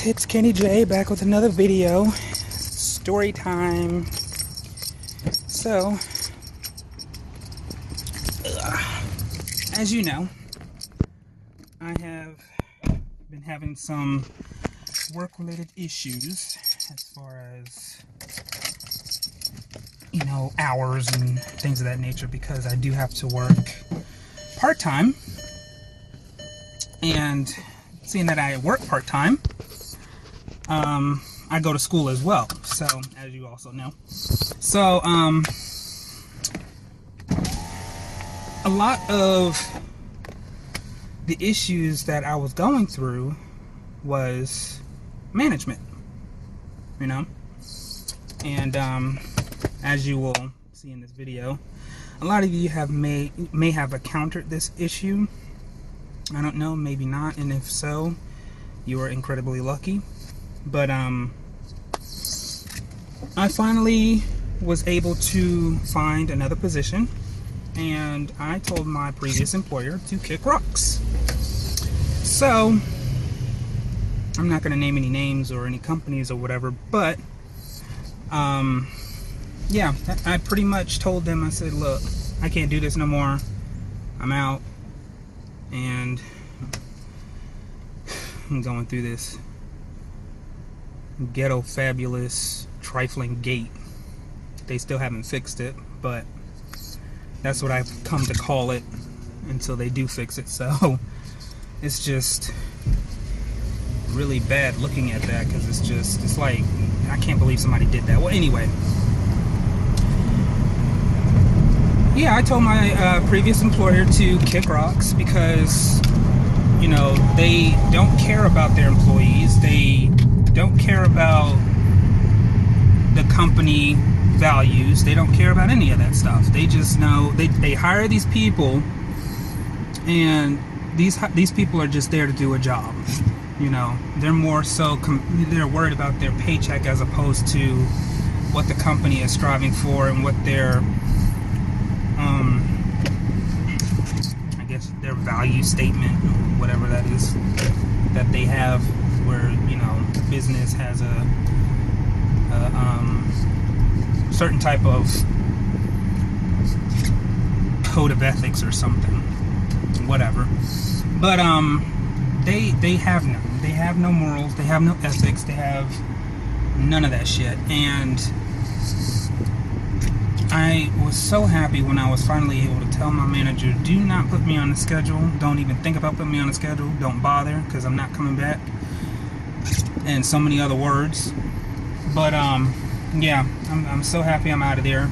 it's Kenny J back with another video. Story time. So, as you know, I have been having some work-related issues as far as, you know, hours and things of that nature, because I do have to work part-time. And seeing that I work part-time, I go to school as well, so as you also know. So a lot of the issues that I was going through was management, you know. And as you will see in this video, a lot of you may have encountered this issue. I don't know, maybe not, and if so, you are incredibly lucky. But I finally was able to find another position, and I told my previous employer to kick rocks. So I'm not going to name any names or any companies or whatever, but yeah, I pretty much told them, I said, look, I can't do this no more, I'm out. And I'm going through this ghetto fabulous trifling gate. They still haven't fixed it, but that's what I've come to call it until they do fix it. So it's just really bad looking at that, because it's like, I can't believe somebody did that. Well, anyway, yeah, I told my previous employer to kick rocks because, you know, they don't care about their employees. They don't care about the company values. They don't care about any of that stuff. They just know they hire these people, and these people are just there to do a job. You know, they're more so they're worried about their paycheck as opposed to what the company is striving for and what their I guess their value statement or whatever that is that they have, where, you know, the business has a certain type of code of ethics or something, whatever. But they have none. They have no morals, they have no ethics, they have none of that shit. And I was so happy when I was finally able to tell my manager, do not put me on the schedule. Don't even think about putting me on the schedule. Don't bother, because I'm not coming back. And so many other words. But yeah, I'm so happy I'm out of there.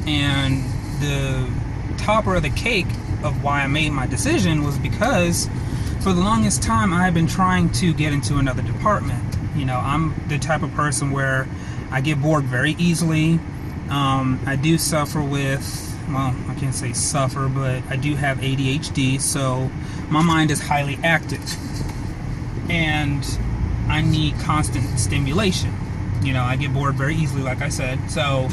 And the topper of the cake of why I made my decision was because for the longest time I had been trying to get into another department. You know, I'm the type of person where I get bored very easily. I do suffer with, well, I can't say suffer, but I do have ADHD, so my mind is highly active, and I need constant stimulation. You know, I get bored very easily, like I said, so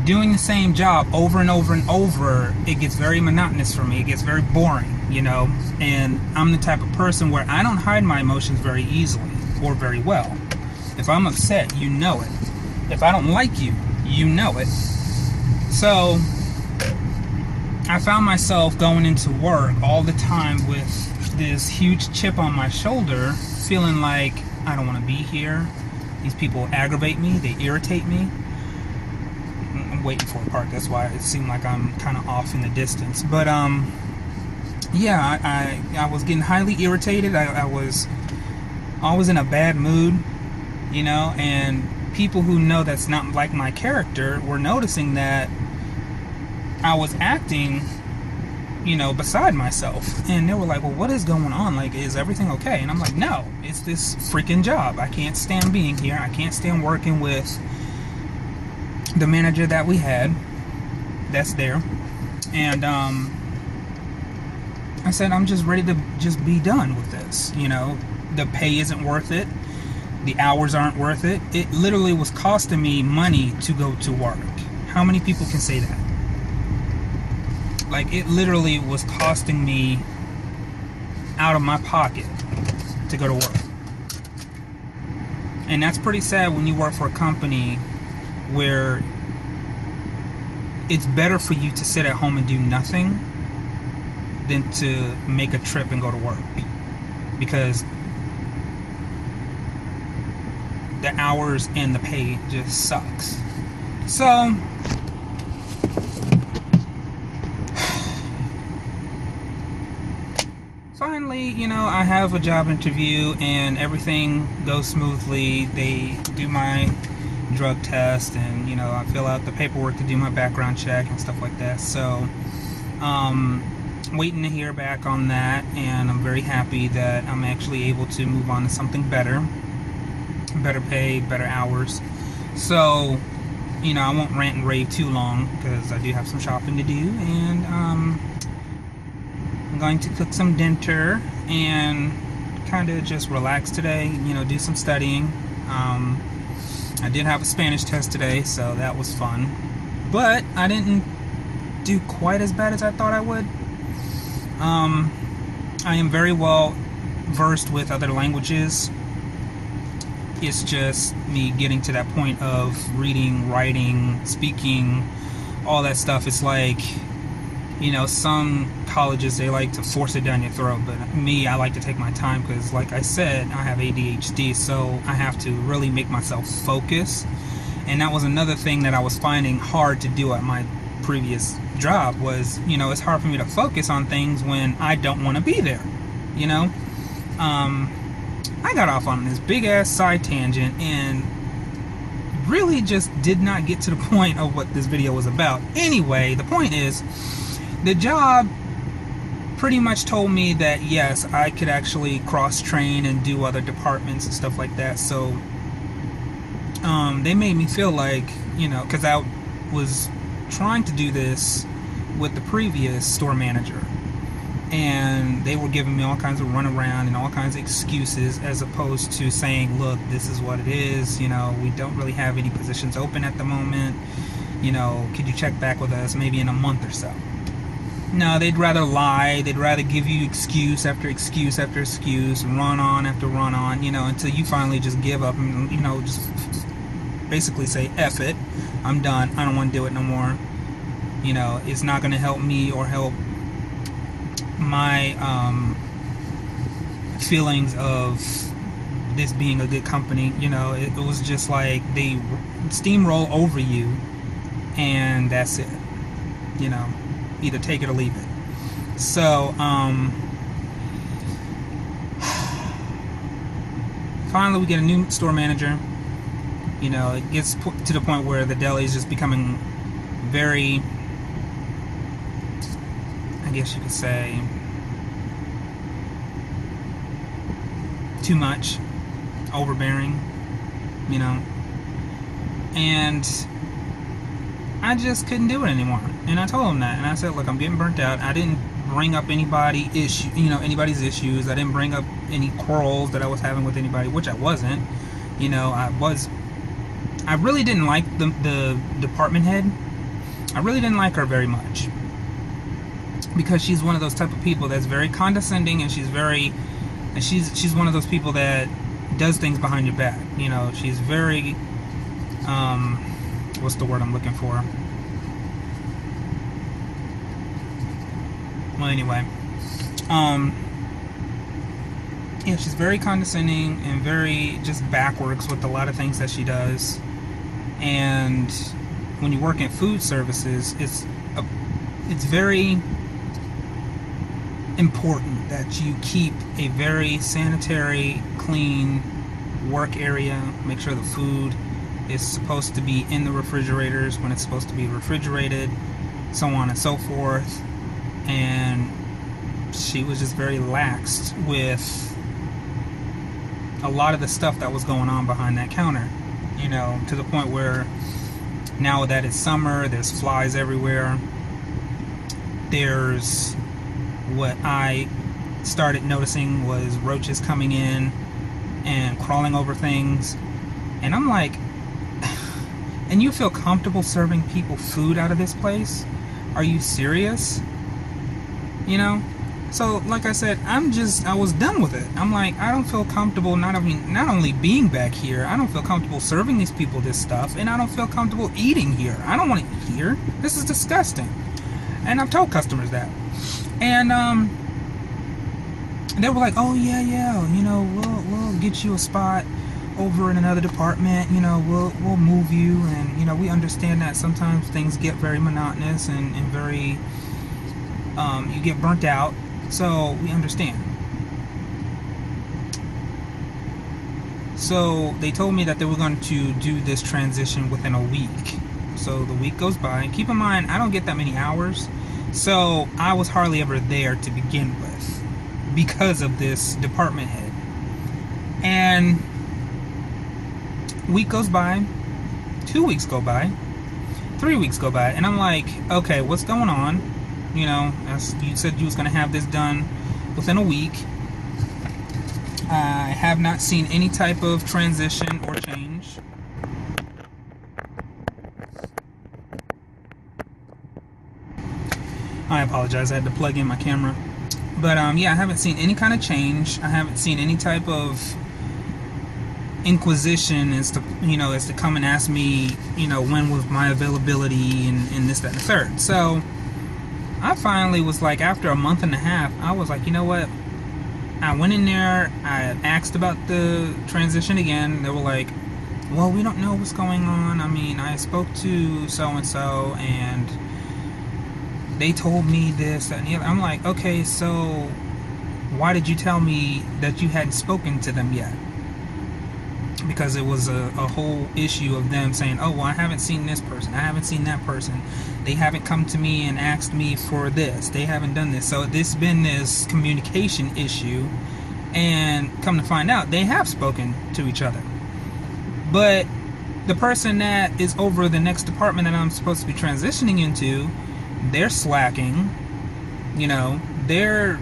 doing the same job over and over and over, it gets very monotonous for me. It gets very boring, you know, and I'm the type of person where I don't hide my emotions very easily or very well. If I'm upset, you know it. If I don't like you, you know it. So I found myself going into work all the time with this huge chip on my shoulder, feeling like I don't want to be here. These people aggravate me, they irritate me. I'm waiting for a park, that's why it seemed like I'm kind of off in the distance. But yeah, I was getting highly irritated. I was always in a bad mood, you know, and people who know that's not like my character were noticing that I was acting, you know, beside myself. And they were like, well, what is going on? Like, is everything okay? And I'm like, no, it's this freaking job. I can't stand being here. I can't stand working with the manager that we had that's there. And I said, I'm just ready to just be done with this. You know, the pay isn't worth it. The hours aren't worth it. It literally was costing me money to go to work. How many people can say that? Like, it literally was costing me out of my pocket to go to work. And that's pretty sad when you work for a company where it's better for you to sit at home and do nothing than to make a trip and go to work, because the hours and the pay just sucks. So finally, I have a job interview and everything goes smoothly. They do my drug test, and I fill out the paperwork to do my background check and stuff like that. So waiting to hear back on that, and I'm very happy that I'm actually able to move on to something better pay, better hours. So I won't rant and rave too long, because I do have some shopping to do, and I'm going to cook some dinner and kind of just relax today, do some studying. I did have a Spanish test today, so that was fun, but I didn't do quite as bad as I thought I would. I am very well versed with other languages. It's just me getting to that point of reading, writing, speaking, all that stuff. It's like, some colleges, they like to force it down your throat, but me, I like to take my time, because like I said, I have ADHD, so I have to really make myself focus. And that was another thing that I was finding hard to do at my previous job was, it's hard for me to focus on things when I don't want to be there. I got off on this big ass side tangent and really just did not get to the point of what this video was about. Anyway, the point is, the job pretty much told me that yes, I could actually cross train and do other departments and stuff like that. So they made me feel like, because I was trying to do this with the previous store manager, and they were giving me all kinds of runaround and all kinds of excuses, as opposed to saying, look, this is what it is, we don't really have any positions open at the moment, could you check back with us maybe in a month or so? No, they'd rather lie. They'd rather give you excuse after excuse after excuse, run on after run on, until you finally just give up and, just basically say, F it, I'm done, I don't want to do it no more. It's not going to help me or help my feelings of this being a good company. It was just like they steamroll over you, and that's it. Either take it or leave it. So finally we get a new store manager. It gets to the point where the deli is just becoming very, I guess you could say, too much, overbearing, and I just couldn't do it anymore. And I told him that, and I said, look, I'm getting burnt out. I didn't bring up anybody's issues. I didn't bring up any quarrels that I was having with anybody, which I wasn't. I really didn't like the department head. I really didn't like her very much, because she's one of those type of people that's very condescending, and she's one of those people that does things behind your back. She's very what's the word I'm looking for? Well, anyway, she's very condescending and very just backwards with a lot of things that she does. And when you work in food services, it's very important that you keep a very sanitary, clean work area. Make sure the food is supposed to be in the refrigerators when it's supposed to be refrigerated, so on and so forth. And she was just very lax with a lot of the stuff that was going on behind that counter, to the point where now that it's summer, there's flies everywhere. There's what I started noticing was roaches coming in and crawling over things. And I'm like, and you feel comfortable serving people food out of this place? Are you serious? So, like I said, I was done with it. I'm like, I don't feel comfortable not only being back here, I don't feel comfortable serving these people this stuff, and I don't feel comfortable eating here. I don't want to eat here. This is disgusting. And I've told customers that. And they were like, oh yeah, you know, we'll get you a spot over in another department, you know, we'll move you, and you know, we understand that sometimes things get very monotonous and very you get burnt out, so we understand. So they told me that they were going to do this transition within a week. So the week goes by. Keep in mind, I don't get that many hours, so I was hardly ever there to begin with because of this department head. And week goes by, 2 weeks go by, 3 weeks go by, and I'm like, okay, what's going on? You know, as you said you was going to have this done within a week. I have not seen any type of transition or change. I apologize, I had to plug in my camera. But yeah, I haven't seen any kind of change. I haven't seen any type of inquisition as to come and ask me, you know, when was my availability and this, that, and the third. So I finally was like, after a month and a half, I was like, you know what? I went in there, I asked about the transition again. They were like, well, we don't know what's going on. I mean, I spoke to so-and-so, and they told me this, that, and the other. I'm like, okay, so why did you tell me that you hadn't spoken to them yet? Because it was a whole issue of them saying, oh, well, I haven't seen this person, I haven't seen that person, they haven't come to me and asked me for this, they haven't done this. So there's been this communication issue, and come to find out, they have spoken to each other. But the person that is over the next department that I'm supposed to be transitioning into, they're slacking, you know, they're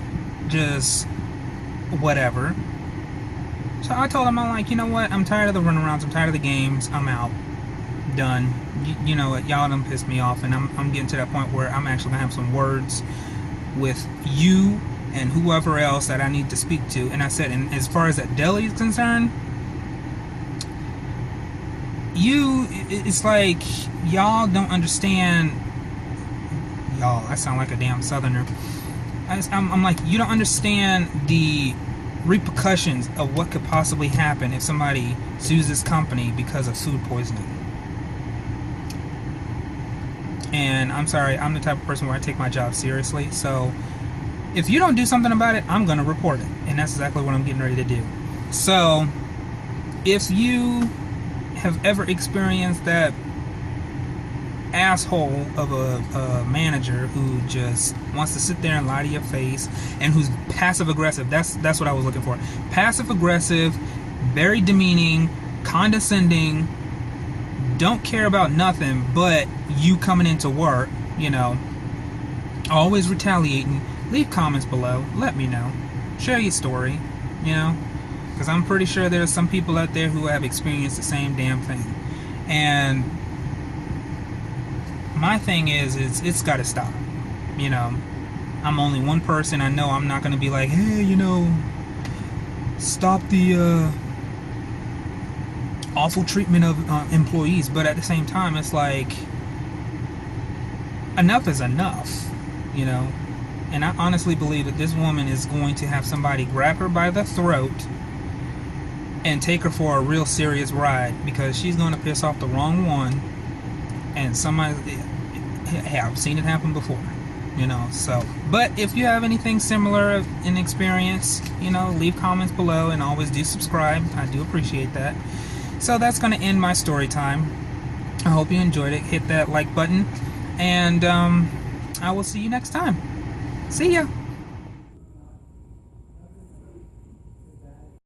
just whatever. So I told him, I'm like, you know what, I'm tired of the runarounds, I'm tired of the games, I'm out, done. You know what, y'all done pissed me off, and I'm getting to that point where I'm actually gonna have some words with you and whoever else that I need to speak to. And I said, and as far as that deli is concerned, it's like y'all don't understand. Y'all, I sound like a damn southerner. I'm like, you don't understand the repercussions of what could possibly happen if somebody sues this company because of food poisoning. And I'm sorry, I'm the type of person where I take my job seriously. So if you don't do something about it, I'm going to report it. And that's exactly what I'm getting ready to do. So if you have ever experienced that asshole of a manager who just wants to sit there and lie to your face, and who's passive aggressive, that's what I was looking for. Passive aggressive, very demeaning, condescending, don't care about nothing but you coming into work, you know, always retaliating. Leave comments below, let me know, share your story, you know, because I'm pretty sure there's some people out there who have experienced the same damn thing. And my thing is it's got to stop. You know, I'm only one person. I know I'm not going to be like, hey, you know, stop the awful treatment of employees. But at the same time, it's like, enough is enough, you know. And I honestly believe that this woman is going to have somebody grab her by the throat and take her for a real serious ride, because she's going to piss off the wrong one. And somebody, hey, I've seen it happen before, you know. So, but if you have anything similar in experience, you know, leave comments below, and always do subscribe. I do appreciate that. So that's going to end my story time. I hope you enjoyed it. Hit that like button, and I will see you next time. See ya.